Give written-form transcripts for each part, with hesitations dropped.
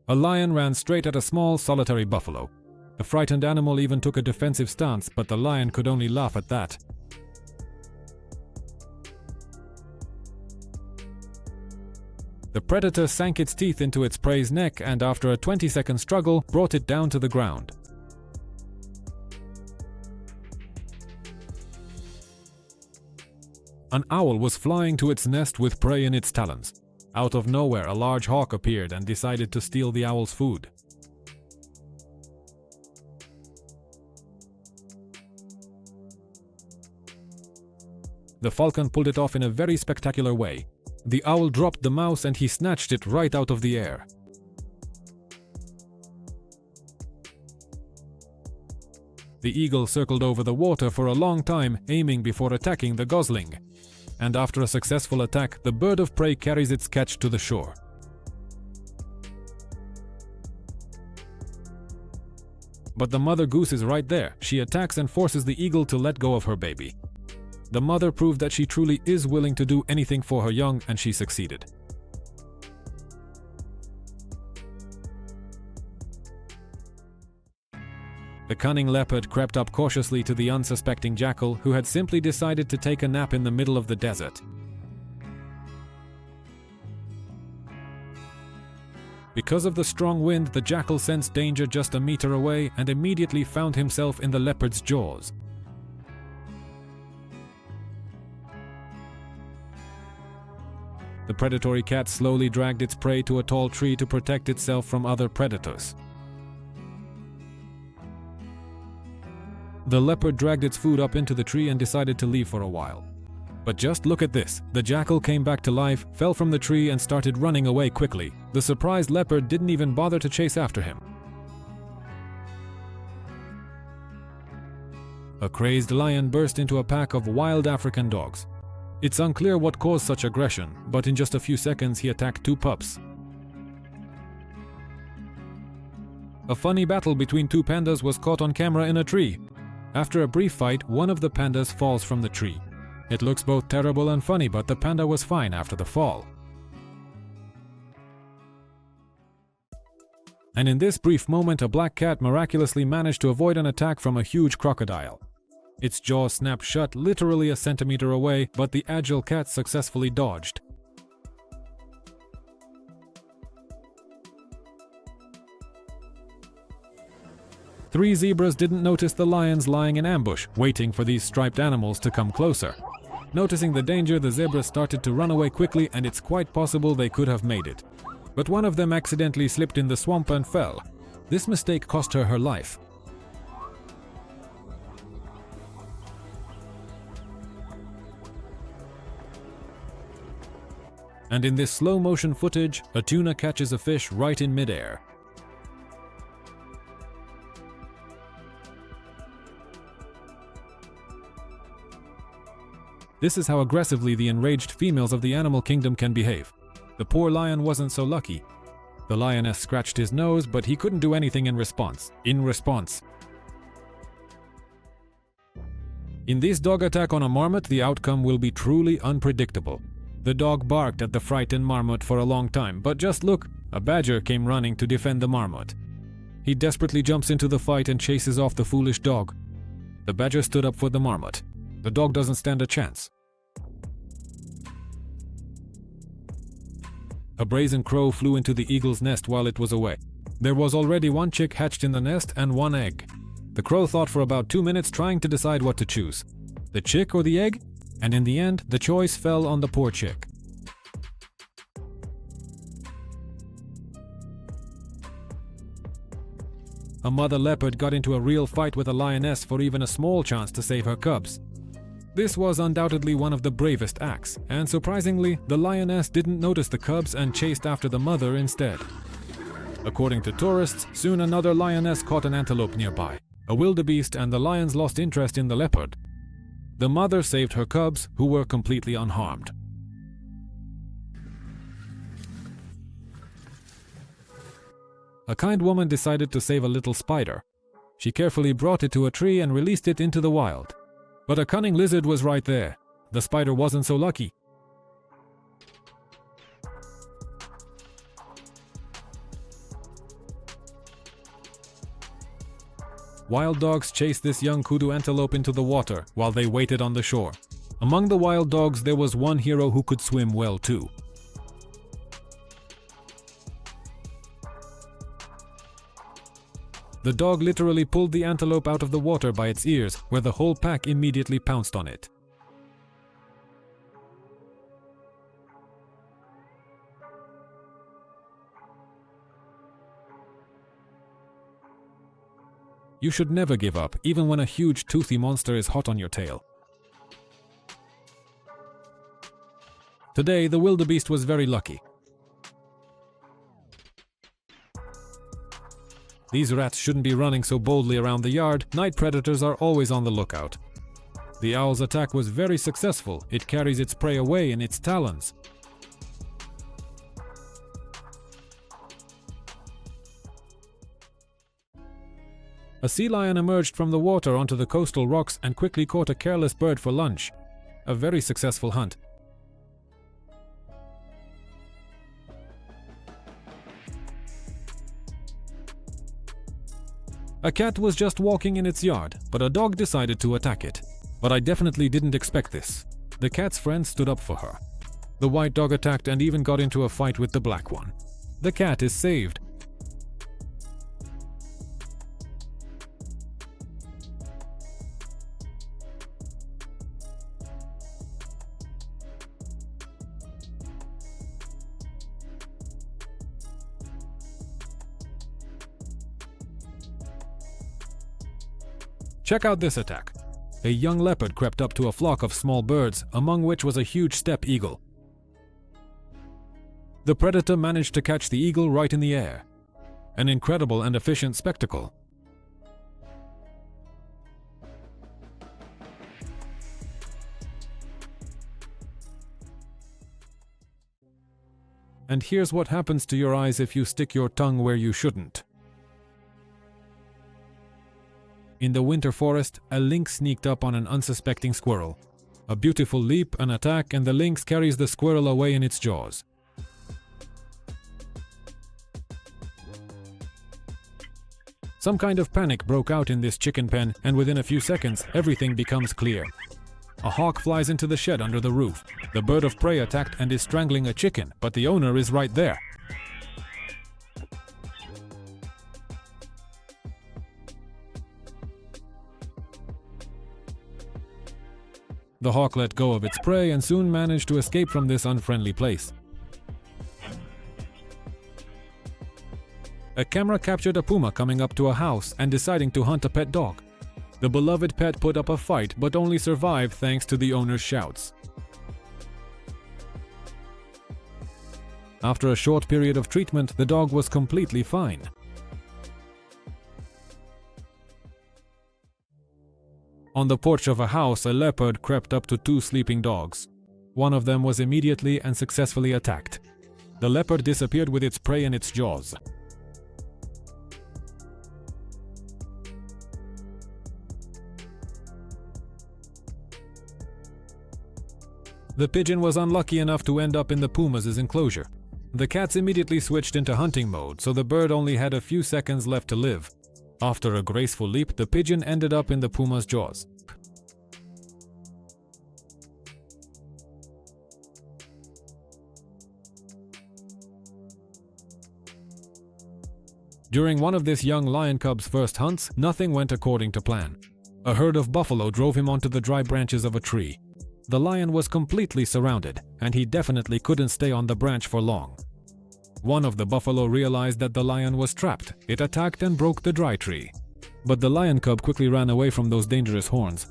A lion ran straight at a small, solitary buffalo. The frightened animal even took a defensive stance, but the lion could only laugh at that. The predator sank its teeth into its prey's neck and after a 20-second struggle, brought it down to the ground. An owl was flying to its nest with prey in its talons. Out of nowhere, a large hawk appeared and decided to steal the owl's food. The falcon pulled it off in a very spectacular way. The owl dropped the mouse and he snatched it right out of the air. The eagle circled over the water for a long time, aiming before attacking the gosling. And after a successful attack, the bird of prey carries its catch to the shore. But the mother goose is right there. She attacks and forces the eagle to let go of her baby. The mother proved that she truly is willing to do anything for her young, and she succeeded. The cunning leopard crept up cautiously to the unsuspecting jackal, who had simply decided to take a nap in the middle of the desert. Because of the strong wind, the jackal sensed danger just a meter away and immediately found himself in the leopard's jaws. The predatory cat slowly dragged its prey to a tall tree to protect itself from other predators. The leopard dragged its food up into the tree and decided to leave for a while. But just look at this. The jackal came back to life, fell from the tree and started running away quickly. The surprised leopard didn't even bother to chase after him. A crazed lion burst into a pack of wild African dogs. It's unclear what caused such aggression, but in just a few seconds he attacked two pups. A funny battle between two pandas was caught on camera in a tree. After a brief fight, one of the pandas falls from the tree. It looks both terrible and funny, but the panda was fine after the fall. And in this brief moment, a black cat miraculously managed to avoid an attack from a huge crocodile. Its jaw snapped shut literally a centimeter away, but the agile cat successfully dodged. Three zebras didn't notice the lions lying in ambush, waiting for these striped animals to come closer. Noticing the danger, the zebras started to run away quickly, and it's quite possible they could have made it. But one of them accidentally slipped in the swamp and fell. This mistake cost her her life. And in this slow-motion footage, a tuna catches a fish right in midair. This is how aggressively the enraged females of the animal kingdom can behave. The poor lion wasn't so lucky. The lioness scratched his nose, but he couldn't do anything in response. In this dog attack on a marmot, the outcome will be truly unpredictable. The dog barked at the frightened marmot for a long time, but just look, a badger came running to defend the marmot. He desperately jumps into the fight and chases off the foolish dog. The badger stood up for the marmot. The dog doesn't stand a chance. A brazen crow flew into the eagle's nest while it was away. There was already one chick hatched in the nest and one egg. The crow thought for about 2 minutes, trying to decide what to choose, the chick or the egg, and in the end, the choice fell on the poor chick. A mother leopard got into a real fight with a lioness for even a small chance to save her cubs. This was undoubtedly one of the bravest acts, and surprisingly, the lioness didn't notice the cubs and chased after the mother instead. According to tourists, soon another lioness caught an antelope nearby, a wildebeest, and the lions lost interest in the leopard. The mother saved her cubs, who were completely unharmed. A kind woman decided to save a little spider. She carefully brought it to a tree and released it into the wild. But a cunning lizard was right there. The spider wasn't so lucky. wild dogs chased this young kudu antelope into the water while they waited on the shore. Among the wild dogs, there was one hero who could swim well too. The dog literally pulled the antelope out of the water by its ears, where the whole pack immediately pounced on it. You should never give up, even when a huge toothy monster is hot on your tail. Today, the wildebeest was very lucky. These rats shouldn't be running so boldly around the yard. Night predators are always on the lookout. The owl's attack was very successful. It carries its prey away in its talons. A sea lion emerged from the water onto the coastal rocks and quickly caught a careless bird for lunch. A very successful hunt. A cat was just walking in its yard, but a dog decided to attack it. But I definitely didn't expect this. The cat's friend stood up for her. The white dog attacked and even got into a fight with the black one. The cat is saved. Check out this attack. A young leopard crept up to a flock of small birds, among which was a huge steppe eagle. The predator managed to catch the eagle right in the air. An incredible and efficient spectacle. And here's what happens to your eyes if you stick your tongue where you shouldn't. In the winter forest, a lynx sneaked up on an unsuspecting squirrel. A beautiful leap, an attack, and the lynx carries the squirrel away in its jaws. Some kind of panic broke out in this chicken pen, and within a few seconds, everything becomes clear. A hawk flies into the shed under the roof. The bird of prey attacked and is strangling a chicken, but the owner is right there. The hawk let go of its prey and soon managed to escape from this unfriendly place. A camera captured a puma coming up to a house and deciding to hunt a pet dog. The beloved pet put up a fight but only survived thanks to the owner's shouts. After a short period of treatment, the dog was completely fine. On the porch of a house, a leopard crept up to two sleeping dogs. One of them was immediately and successfully attacked. The leopard disappeared with its prey in its jaws. The pigeon was unlucky enough to end up in the puma's enclosure. The cats immediately switched into hunting mode, so the bird only had a few seconds left to live. After a graceful leap, the pigeon ended up in the puma's jaws. During one of this young lion cub's first hunts, nothing went according to plan. A herd of buffalo drove him onto the dry branches of a tree. The lion was completely surrounded, and he definitely couldn't stay on the branch for long. One of the buffalo realized that the lion was trapped. It attacked and broke the dry tree. But the lion cub quickly ran away from those dangerous horns.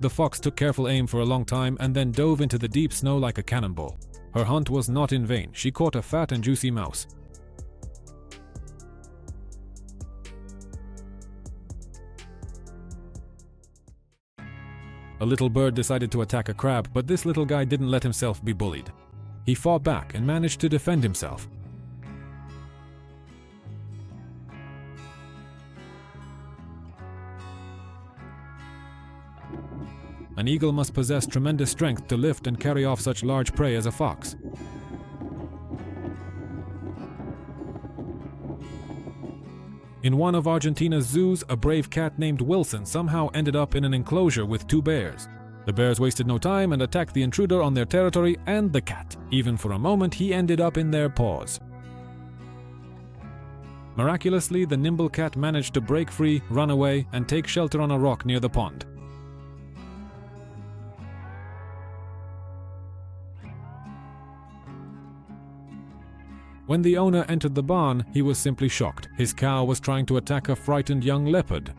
The fox took careful aim for a long time and then dove into the deep snow like a cannonball. Her hunt was not in vain. She caught a fat and juicy mouse. A little bird decided to attack a crab, but this little guy didn't let himself be bullied. He fought back and managed to defend himself. An eagle must possess tremendous strength to lift and carry off such large prey as a fox. In one of Argentina's zoos, a brave cat named Wilson somehow ended up in an enclosure with two bears. The bears wasted no time and attacked the intruder on their territory and the cat. Even for a moment, he ended up in their paws. Miraculously, the nimble cat managed to break free, run away, and take shelter on a rock near the pond. When the owner entered the barn, he was simply shocked. His cow was trying to attack a frightened young leopard.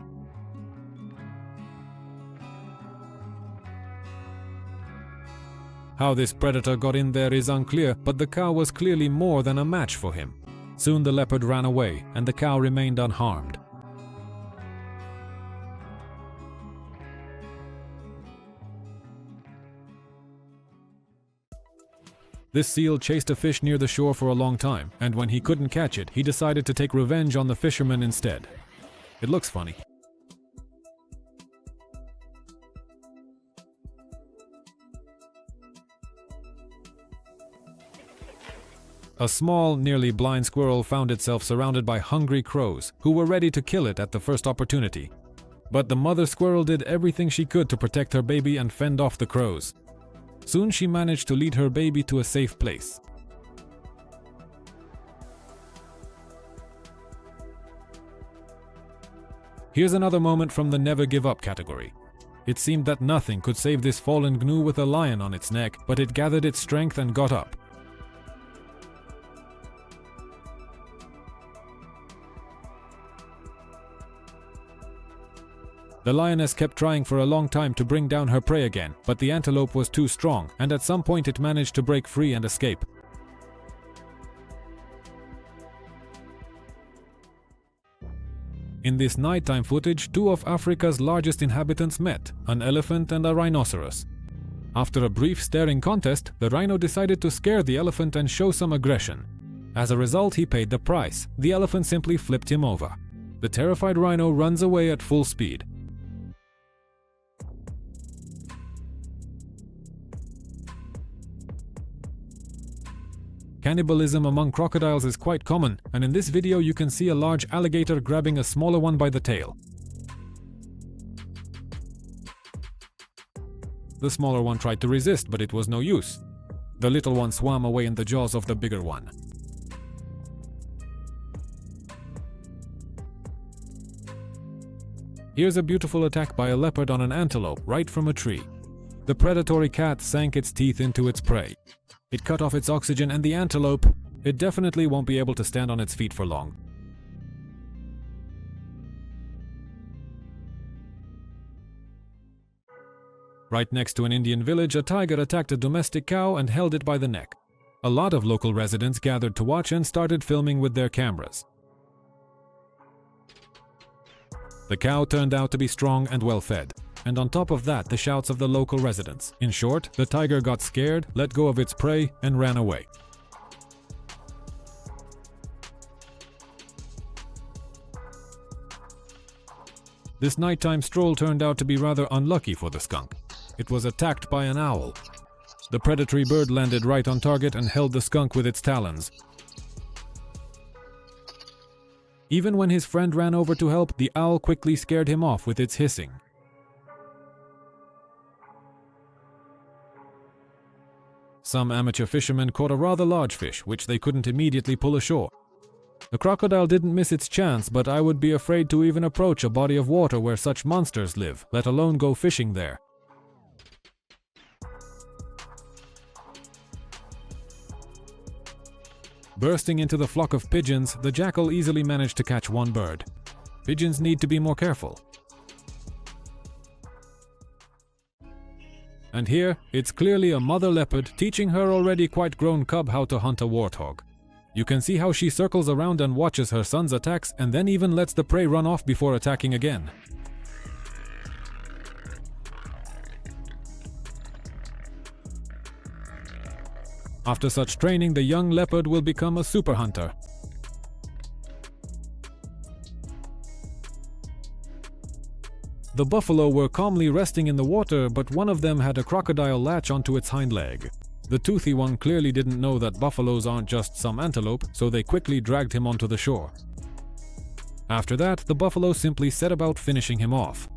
How this predator got in there is unclear, but the cow was clearly more than a match for him. Soon the leopard ran away, and the cow remained unharmed. This seal chased a fish near the shore for a long time, and when he couldn't catch it, he decided to take revenge on the fisherman instead. It looks funny. A small, nearly blind squirrel found itself surrounded by hungry crows, who were ready to kill it at the first opportunity. But the mother squirrel did everything she could to protect her baby and fend off the crows. Soon she managed to lead her baby to a safe place. Here's another moment from the never give up category. It seemed that nothing could save this fallen gnu with a lion on its neck, but it gathered its strength and got up. The lioness kept trying for a long time to bring down her prey again, but the antelope was too strong, and at some point it managed to break free and escape. In this nighttime footage, two of Africa's largest inhabitants met, an elephant and a rhinoceros. After a brief staring contest, the rhino decided to scare the elephant and show some aggression. As a result, he paid the price. The elephant simply flipped him over. The terrified rhino runs away at full speed. Cannibalism among crocodiles is quite common, and in this video you can see a large alligator grabbing a smaller one by the tail. The smaller one tried to resist, but it was no use. The little one swam away in the jaws of the bigger one. Here's a beautiful attack by a leopard on an antelope right from a tree. The predatory cat sank its teeth into its prey. It cut off its oxygen, and the antelope, it definitely won't be able to stand on its feet for long. Right next to an Indian village, a tiger attacked a domestic cow and held it by the neck. A lot of local residents gathered to watch and started filming with their cameras. The cow turned out to be strong and well fed. And on top of that, the shouts of the local residents. In short, the tiger got scared, let go of its prey, and ran away. This nighttime stroll turned out to be rather unlucky for the skunk. It was attacked by an owl. The predatory bird landed right on target and held the skunk with its talons. Even when his friend ran over to help, the owl quickly scared him off with its hissing. Some amateur fishermen caught a rather large fish, which they couldn't immediately pull ashore. The crocodile didn't miss its chance, but I would be afraid to even approach a body of water where such monsters live, let alone go fishing there. Bursting into the flock of pigeons, the jackal easily managed to catch one bird. Pigeons need to be more careful. And here, it's clearly a mother leopard teaching her already quite grown cub how to hunt a warthog. You can see how she circles around and watches her son's attacks and then even lets the prey run off before attacking again. After such training, the young leopard will become a super hunter. The buffalo were calmly resting in the water, but one of them had a crocodile latch onto its hind leg. The toothy one clearly didn't know that buffaloes aren't just some antelope, so they quickly dragged him onto the shore. After that, the buffalo simply set about finishing him off.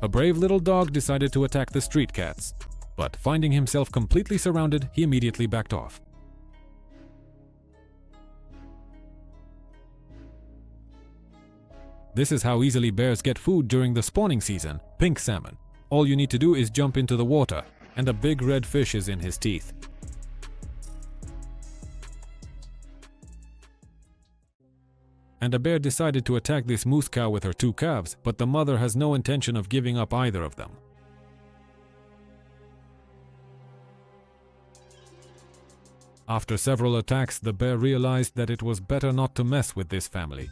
A brave little dog decided to attack the street cats, but finding himself completely surrounded, he immediately backed off. This is how easily bears get food during the spawning season: pink salmon. All you need to do is jump into the water, and a big red fish is in his teeth. And a bear decided to attack this moose cow with her 2 calves, but the mother has no intention of giving up either of them. After several attacks, the bear realized that it was better not to mess with this family.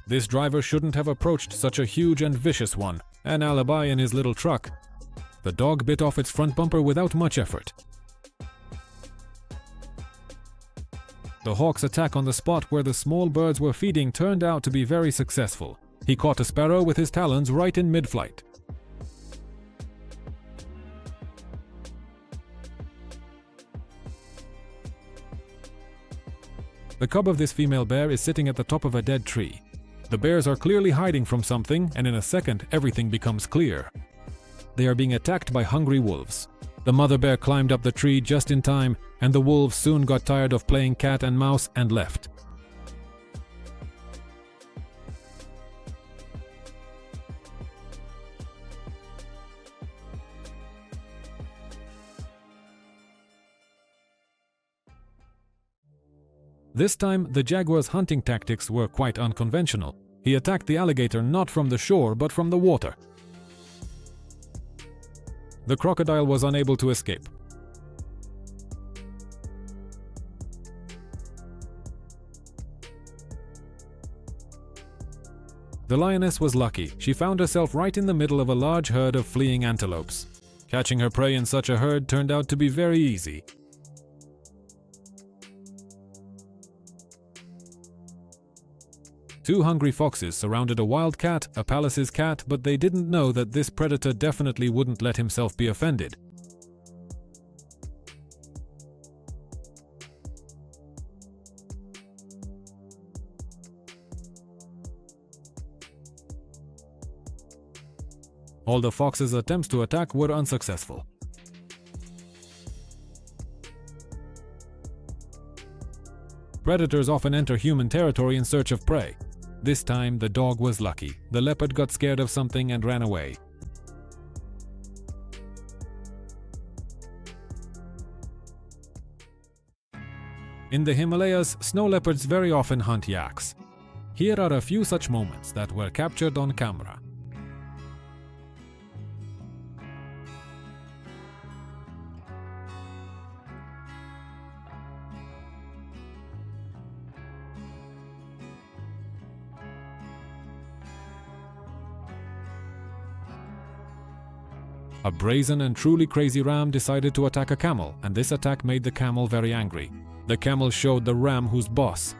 This driver shouldn't have approached such a huge and vicious one, an alibi in his little truck. The dog bit off its front bumper without much effort. The hawk's attack on the spot where the small birds were feeding turned out to be very successful. He caught a sparrow with his talons right in mid-flight. The cub of this female bear is sitting at the top of a dead tree. The bears are clearly hiding from something, and in a second, everything becomes clear. They are being attacked by hungry wolves. The mother bear climbed up the tree just in time, and the wolves soon got tired of playing cat and mouse and left. This time, the jaguar's hunting tactics were quite unconventional. He attacked the alligator not from the shore but from the water. The crocodile was unable to escape. The lioness was lucky. She found herself right in the middle of a large herd of fleeing antelopes. Catching her prey in such a herd turned out to be very easy. Two hungry foxes surrounded a wild cat, a palace's cat, but they didn't know that this predator definitely wouldn't let himself be offended. All the fox's attempts to attack were unsuccessful. Predators often enter human territory in search of prey. This time, the dog was lucky. The leopard got scared of something and ran away. In the Himalayas, snow leopards very often hunt yaks. Here are a few such moments that were captured on camera. A brazen and truly crazy ram decided to attack a camel, and this attack made the camel very angry. The camel showed the ram who's boss.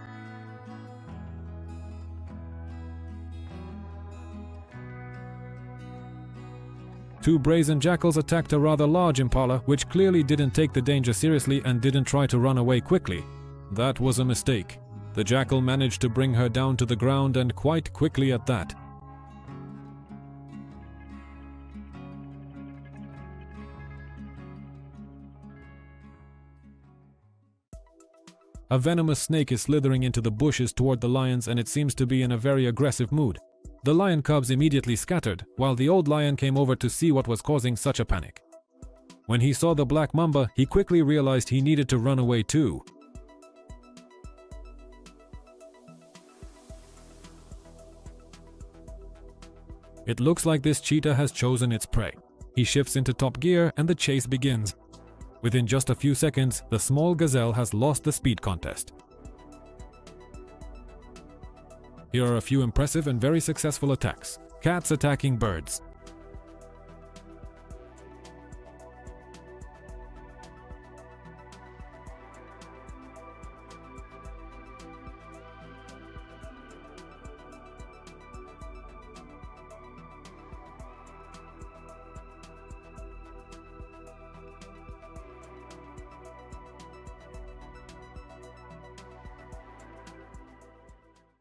Two brazen jackals attacked a rather large impala, which clearly didn't take the danger seriously and didn't try to run away quickly. That was a mistake. The jackal managed to bring her down to the ground, and quite quickly at that. A venomous snake is slithering into the bushes toward the lions, and it seems to be in a very aggressive mood. The lion cubs immediately scattered, while the old lion came over to see what was causing such a panic. When he saw the black mamba, he quickly realized he needed to run away too. It looks like this cheetah has chosen its prey. He shifts into top gear and the chase begins. Within just a few seconds, the small gazelle has lost the speed contest. Here are a few impressive and very successful attacks. Cats attacking birds.